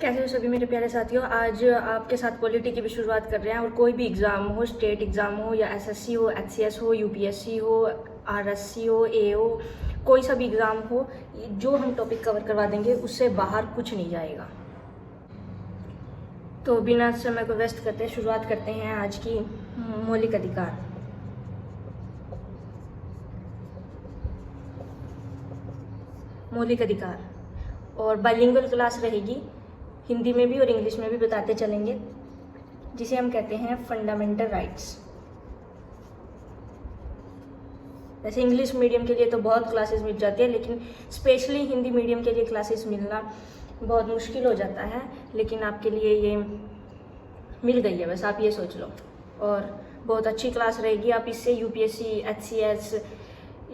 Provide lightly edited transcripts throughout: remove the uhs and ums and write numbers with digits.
कैसे हो सभी मेरे प्यारे साथियों। आज आपके साथ पॉलिटी की भी शुरुआत कर रहे हैं। और कोई भी एग्ज़ाम हो, स्टेट एग्ज़ाम हो या एसएससी हो, एचसीएस हो, यूपीएससी हो, आरएससी हो, एओ, कोई सा भी एग्ज़ाम हो, जो हम टॉपिक कवर करवा देंगे उससे बाहर कुछ नहीं जाएगा। तो बिना समय को वेस्ट करते शुरुआत करते हैं आज की मौलिक अधिकार। मौलिक अधिकार और बाइलिंगुअल क्लास रहेगी, हिंदी में भी और इंग्लिश में भी बताते चलेंगे, जिसे हम कहते हैं फंडामेंटल राइट्स। वैसे इंग्लिश मीडियम के लिए तो बहुत क्लासेस मिल जाती है, लेकिन स्पेशली हिंदी मीडियम के लिए क्लासेस मिलना बहुत मुश्किल हो जाता है, लेकिन आपके लिए ये मिल गई है, बस आप ये सोच लो। और बहुत अच्छी क्लास रहेगी। आप इससे यूपीएससी, एचसीएस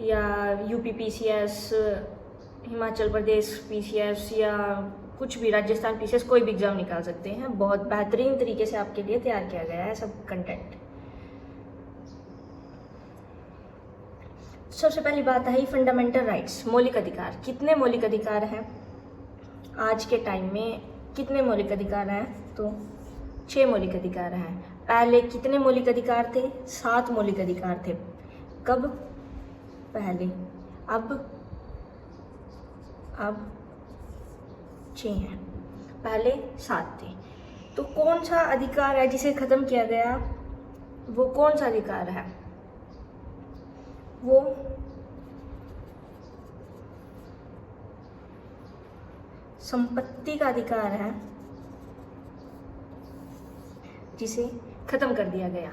या यूपीपीसीएस, हिमाचल प्रदेश पीसीएस या कुछ भी, राजस्थान पीसीएस, कोई भी एग्ज़ाम निकाल सकते हैं। बहुत बेहतरीन तरीके से आपके लिए तैयार किया गया है सब कंटेंट। सबसे पहली बात है फंडामेंटल राइट्स, मौलिक अधिकार। कितने मौलिक अधिकार हैं आज के टाइम में? कितने मौलिक अधिकार हैं? तो 6 मौलिक अधिकार हैं। पहले कितने मौलिक अधिकार थे? 7 मौलिक अधिकार थे। कब? पहले। अब 6 हैं, पहले 7 थे। तो कौन सा अधिकार है जिसे खत्म किया गया? वो कौन सा अधिकार है? वो संपत्ति का अधिकार है, जिसे खत्म कर दिया गया।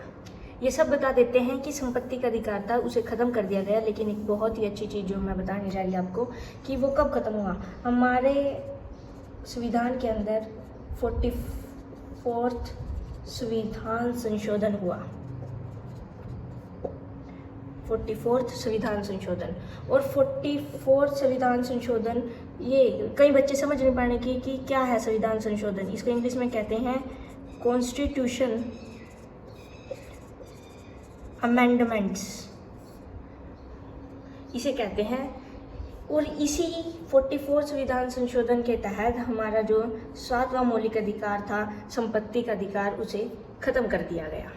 ये सब बता देते हैं कि संपत्ति का अधिकार था, उसे ख़त्म कर दिया गया। लेकिन एक बहुत ही अच्छी चीज़ जो मैं बताने जा रही आपको कि वो कब ख़त्म हुआ। हमारे संविधान के अंदर 44th संविधान संशोधन हुआ। 44th संविधान संशोधन। और 44th संविधान संशोधन, ये कई बच्चे समझ नहीं पाने कि क्या है संविधान संशोधन। इसको इंग्लिश में कहते हैं कॉन्स्टिट्यूशन अमेंडमेंट्स, इसे कहते हैं। और इसी 44 संविधान संशोधन के तहत हमारा जो 7वां मौलिक अधिकार था, संपत्ति का अधिकार, उसे ख़त्म कर दिया गया।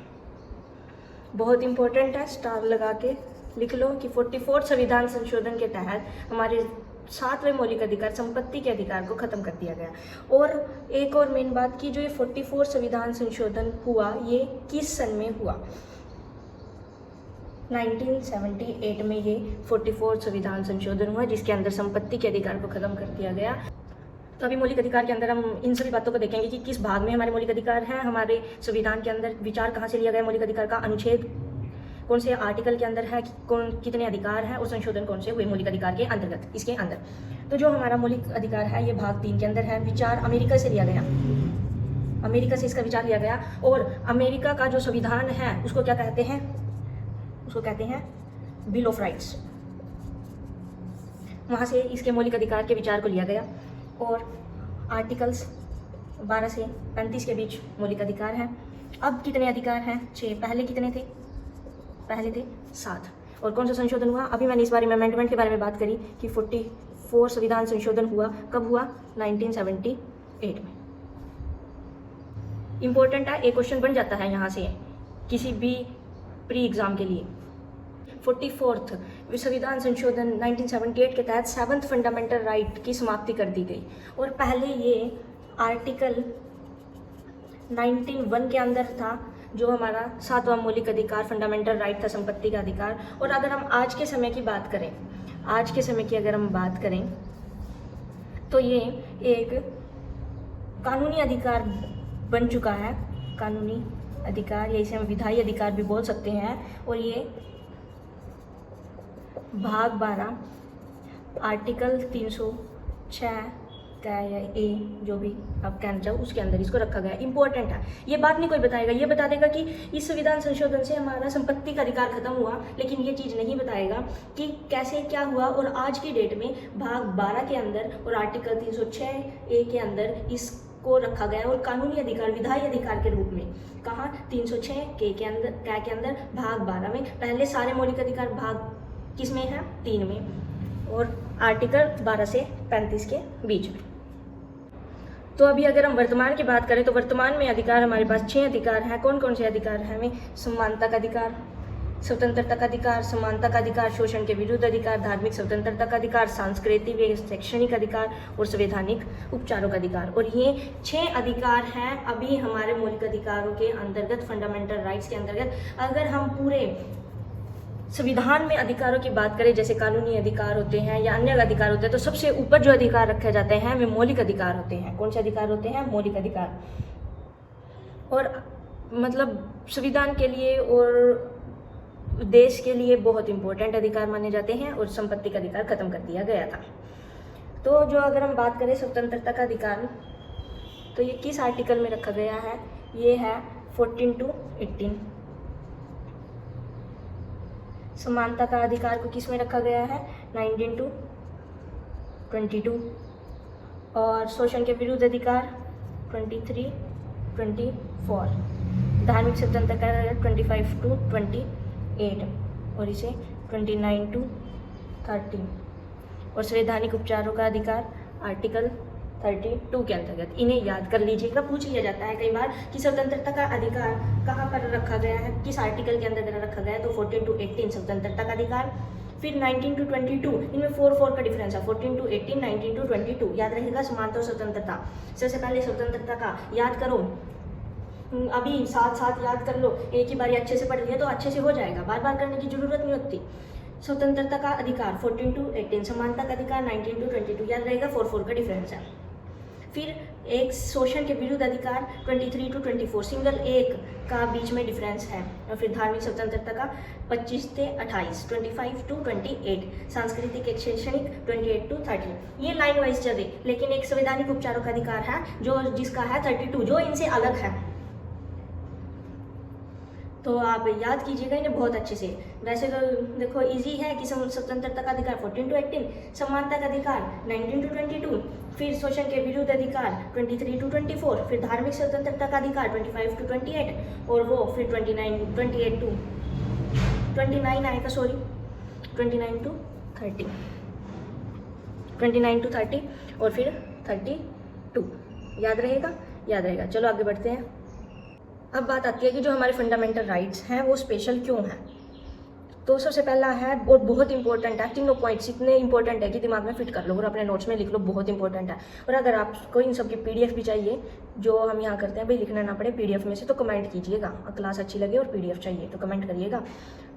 बहुत इंपॉर्टेंट है, स्टार लगा के लिख लो कि 44 संविधान संशोधन के तहत हमारे 7वें मौलिक अधिकार, संपत्ति के अधिकार को ख़त्म कर दिया गया। और एक और मेन बात की, जो ये 44 संविधान संशोधन हुआ, ये किस सन में हुआ? 1978 में ये 44 संविधान संशोधन हुआ, जिसके अंदर संपत्ति के अधिकार को खत्म कर दिया गया। तो अभी मौलिक अधिकार के अंदर हम इन सभी बातों को देखेंगे कि किस भाग में हमारे मौलिक अधिकार हैं, हमारे संविधान के अंदर विचार कहाँ से लिया गया मौलिक अधिकार का, अनुच्छेद कौन से आर्टिकल के अंदर है, कौन कितने अधिकार हैं, और संशोधन कौन से हुए मौलिक अधिकार के अंतर्गत, इसके अंदर। तो जो हमारा मौलिक अधिकार है, ये भाग 3 के अंदर है। विचार अमेरिका से लिया गया, अमेरिका से इसका विचार लिया गया। और अमेरिका का जो संविधान है उसको क्या कहते हैं? उसको कहते हैं बिल ऑफ राइट्स। वहाँ से इसके मौलिक अधिकार के विचार को लिया गया। और आर्टिकल्स 12 से 35 के बीच मौलिक अधिकार हैं। अब कितने अधिकार हैं? 6। पहले कितने थे? पहले थे 7। और कौन सा संशोधन हुआ? अभी मैंने इस बारे में अमेंडमेंट के बारे में बात करी कि 44 संविधान संशोधन हुआ। कब हुआ? 1978 में। इम्पोर्टेंट है, एक क्वेश्चन बन जाता है यहाँ से किसी भी प्री एग्ज़ाम के लिए। 44th संविधान संशोधन 1978 के तहत 7th फंडामेंटल राइट की समाप्ति कर दी गई। और पहले ये आर्टिकल 19(1) के अंदर था, जो हमारा 7वां मौलिक अधिकार, फंडामेंटल राइट था, संपत्ति का अधिकार। और अगर हम आज के समय की बात करें, आज के समय की अगर हम बात करें, तो ये एक कानूनी अधिकार बन चुका है, कानूनी अधिकार, या इसे हम विधायी अधिकार भी बोल सकते हैं। और ये भाग 12 आर्टिकल 306 का या ए, जो भी आप कहना चाहो, उसके अंदर इसको रखा गया। इंपॉर्टेंट है, ये बात नहीं कोई बताएगा। ये बता देगा कि इस संविधान संशोधन से हमारा संपत्ति का अधिकार खत्म हुआ, लेकिन ये चीज़ नहीं बताएगा कि कैसे क्या हुआ। और आज की डेट में भाग 12 के अंदर और आर्टिकल 306 ए के अंदर इस को रखा गया और कानूनी अधिकार, विधायी अधिकार के रूप में। कहाँ? 306 के अंदर, क्या के अंदर? भाग 12 में। पहले सारे मौलिक अधिकार भाग किस में है? 3 में। और आर्टिकल 12 से 35 के बीच में। तो अभी अगर हम वर्तमान की बात करें तो वर्तमान में अधिकार हमारे पास 6 अधिकार हैं। कौन कौन से अधिकार हैं हमें? समानता का अधिकार, स्वतंत्रता का अधिकार, समानता का अधिकार, शोषण के विरुद्ध अधिकार, धार्मिक स्वतंत्रता का अधिकार, सांस्कृतिक व शैक्षणिक अधिकार और संवैधानिक उपचारों का अधिकार। और ये 6 अधिकार हैं अभी हमारे मौलिक अधिकारों के अंतर्गत, फंडामेंटल राइट्स के अंतर्गत। अगर हम पूरे संविधान में अधिकारों की बात करें, जैसे कानूनी अधिकार होते हैं या अन्य अधिकार होते हैं, तो सबसे ऊपर जो अधिकार रखे जाते हैं वे मौलिक अधिकार होते हैं। कौन से अधिकार होते हैं? मौलिक अधिकार। और मतलब संविधान के लिए और देश के लिए बहुत इंपॉर्टेंट अधिकार माने जाते हैं और संपत्ति का अधिकार खत्म कर दिया गया था। तो जो अगर हम बात करें स्वतंत्रता का अधिकार, तो ये किस आर्टिकल में रखा गया है? ये है 14 to 18। समानता का अधिकार को किस में रखा गया है? 19 to 22। और शोषण के विरुद्ध अधिकार 23, 24। धार्मिक स्वतंत्रता का 25 to 28 और इसे 29 to 30। और संवैधानिक उपचारों का अधिकार आर्टिकल 32 के अंतर्गत। इन्हें याद कर लीजिएगा, पूछ लिया जाता है कई बार कि स्वतंत्रता का अधिकार कहाँ पर रखा गया है, किस आर्टिकल के अंदर रखा गया है। तो 14 to 18 स्वतंत्रता का अधिकार, फिर 19 to 22, इनमें 4 का डिफरेंस है। 14 to 18, 19 to 22 याद रहेगा। समानता और स्वतंत्रता, सबसे पहले स्वतंत्रता का याद करो, अभी साथ साथ याद कर लो, एक ही बार अच्छे से पढ़ लिया तो अच्छे से हो जाएगा, बार बार करने की जरूरत नहीं होती। स्वतंत्रता का अधिकार 14 to 18, समानता का अधिकार 19 to 22 याद रहेगा। 4 का डिफरेंस है। फिर एक शोषण के विरुद्ध अधिकार 23 to 24, सिंगल एक का बीच में डिफरेंस है। और फिर धार्मिक स्वतंत्रता का 25 से 28, 25 to 28, सांस्कृतिक एक शैक्षणिक 28 to 30। ये लाइन वाइज चले, लेकिन एक संवैधानिक उपचारों का अधिकार है जो जिसका है 32, जो इनसे अलग है। तो आप याद कीजिएगा इन्हें बहुत अच्छे से। वैसे तो देखो इजी है कि स्वतंत्रता का अधिकार 14 to 18, समानता का अधिकार 19 to 22, फिर शोषण के विरुद्ध अधिकार 23 to 24, फिर धार्मिक स्वतंत्रता का अधिकार 25 to 28 और वो फिर 28 to 29 आएगा, सॉरी 29 to 30, 29 to 30 और फिर 32 याद रहेगा, याद रहेगा। चलो आगे बढ़ते हैं। अब बात आती है कि जो हमारे फंडामेंटल राइट्स हैं वो स्पेशल क्यों हैं। तो सबसे पहला है और बहुत इंपॉर्टेंट है, तीनों पॉइंट्स इतने इंपॉर्टेंट है कि दिमाग में फिट कर लो और अपने नोट्स में लिख लो, बहुत इंपॉर्टेंट है। और अगर आपको इन सब की पीडीएफ भी चाहिए, जो हम यहाँ करते हैं भाई लिखना ना पड़े पीडीएफ में से, तो कमेंट कीजिएगा। क्लास अच्छी लगे और पीडीएफ चाहिए तो कमेंट करिएगा,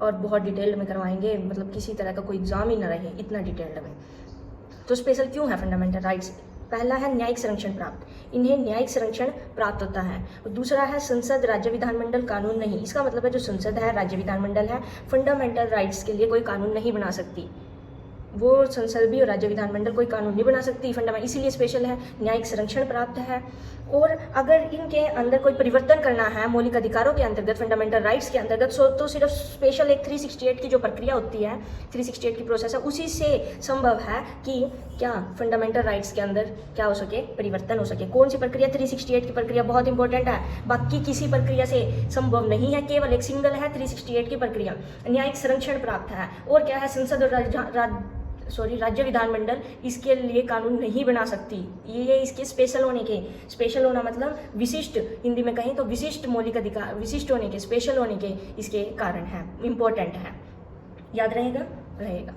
और बहुत डिटेल्ड में करवाएंगे, मतलब किसी तरह का कोई एग्जाम ही ना रहे, इतना डिटेल्ड में। तो स्पेशल क्यों है फंडामेंटल राइट्स? पहला है न्यायिक संरक्षण प्राप्त, इन्हें न्यायिक संरक्षण प्राप्त होता है। और दूसरा है संसद, राज्य विधानमंडल कानून नहीं। इसका मतलब है जो संसद है, राज्य विधानमंडल है, फंडामेंटल राइट्स के लिए कोई कानून नहीं बना सकती। वो संसद भी और राज्य विधानमंडल कोई कानून नहीं बना सकती फंडामेंटल, इसीलिए स्पेशल है। न्यायिक संरक्षण प्राप्त है। और अगर इनके अंदर कोई परिवर्तन करना है मौलिक अधिकारों के अंतर्गत, फंडामेंटल राइट्स के अंतर्गत, तो सिर्फ स्पेशल एक 368 की जो प्रक्रिया होती है, 368 की प्रोसेस है, उसी से संभव है कि क्या फंडामेंटल राइट्स के अंदर क्या हो सके, परिवर्तन हो सके। कौन सी प्रक्रिया? 368 की प्रक्रिया, बहुत इंपॉर्टेंट है। बाकी किसी प्रक्रिया से संभव नहीं है, केवल एक सिंगल है 368 की प्रक्रिया। न्यायिक संरक्षण प्राप्त है। और क्या है? संसद और राज्य विधानमंडल इसके लिए कानून नहीं बना सकती। ये इसके स्पेशल होने के, स्पेशल होना मतलब विशिष्ट, हिंदी में कहें तो विशिष्ट मौलिक अधिकार, विशिष्ट होने के, स्पेशल होने के इसके कारण है, इम्पोर्टेंट है। याद रहेगा? रहेगा।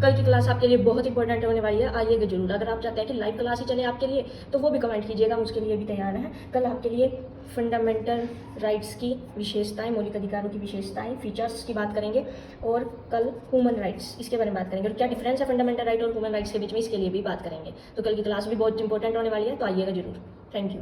कल की क्लास आपके लिए बहुत इंपॉर्टेंट होने वाली है, आइएगा जरूर। अगर आप चाहते हैं कि लाइव क्लास ही चले आपके लिए तो वो भी कमेंट कीजिएगा, हम उसके लिए भी तैयार हैं। कल आपके लिए फंडामेंटल राइट्स की विशेषताएं, मौलिक अधिकारों की विशेषताएं, फीचर्स की बात करेंगे, और कल ह्यूमन राइट्स इसके बारे में बात करेंगे, और क्या डिफरेंस है फंडामेंटल राइट और ह्यूमन राइट्स के बीच में, इसके लिए भी बात करेंगे। तो कल की क्लास भी बहुत इंपॉर्टेंट होने वाली है, तो आइएगा जरूर। Thank you.